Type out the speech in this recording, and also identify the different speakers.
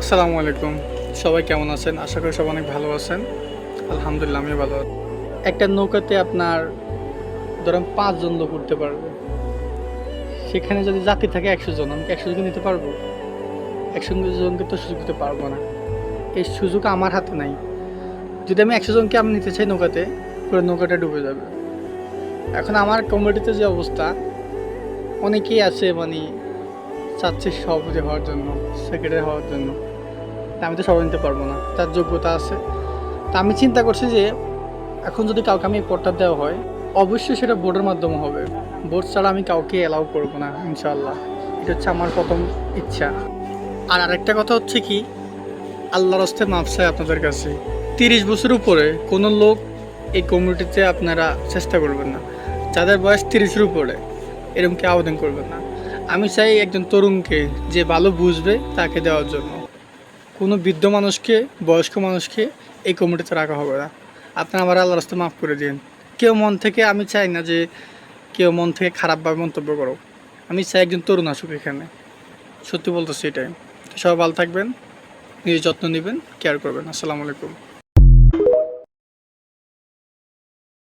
Speaker 1: আসসালামু আলাইকুম। সবাই কেমন আছেন? আশা করি সবাই অনেক ভালো আছেন। আলহামদুলিল্লাহ আমিও ভালো আছি। একটা নৌকাতে আপনার ধরেন ৫ জন লোক উঠতে পারবে। সেখানে যদি যাত্রী থাকে ১০০ জন, আমি কি ১০০ জনকে নিতে পারবো? ১০০ জনকে তো সুযোগ দিতে পারবো না। এই সুযোগ আমার হাতে নাই। যদি আমি ১০০ জনকে আমি নিতে চাই নৌকাতে, পুরো নৌকাটা ডুবে যাবে। এখন আমার কমিউনিটিতে যে অবস্থা, অনেকেই আছে চাচ্ছে সভাপতি হওয়ার জন্য, সেক্রেটারি হওয়ার জন্য। তা আমি তো সবাই নিতে পারবো না। তার যোগ্যতা আছে। তা আমি চিন্তা করছি যে এখন যদি কাউকে আমি এই পদটা দেওয়া হয়, অবশ্যই সেটা ভোটের মাধ্যমে হবে। ভোট ছাড়া আমি কাউকে অ্যালাউ করবো না ইনশাআল্লাহ। এটা হচ্ছে আমার প্রথম ইচ্ছা। আর আরেকটা কথা হচ্ছে কি, আল্লাহর হস্তে মাপ চাই আপনাদের কাছে। ৩০ বছর উপরে কোনো লোক এই কমিউনিটিতে আপনারা চেষ্টা করবেন না। যাদের বয়স ৩০-এর উপরে এরকম কি আবেদন করবেন না। আমি চাই একজন তরুণকে যে ভালো বুঝবে তাকে দেওয়ার জন্য। কোনো বৃদ্ধ মানুষকে, বয়স্ক মানুষকে এই কমিটিতে রাখা হবে না। আপনারা আমার আল্লাহর রাস্তায় মাফ করে দিন। কেউ মন থেকে, আমি চাই না যে কেউ মন থেকে খারাপভাবে মন্তব্য করো। আমি চাই একজন তরুণ আসুক এখানে। সত্যি বলতেছি এটাই। তো সবাই ভালো থাকবেন, নিজের যত্ন নেবেন, কেয়ার করবেন। আসসালামু আলাইকুম।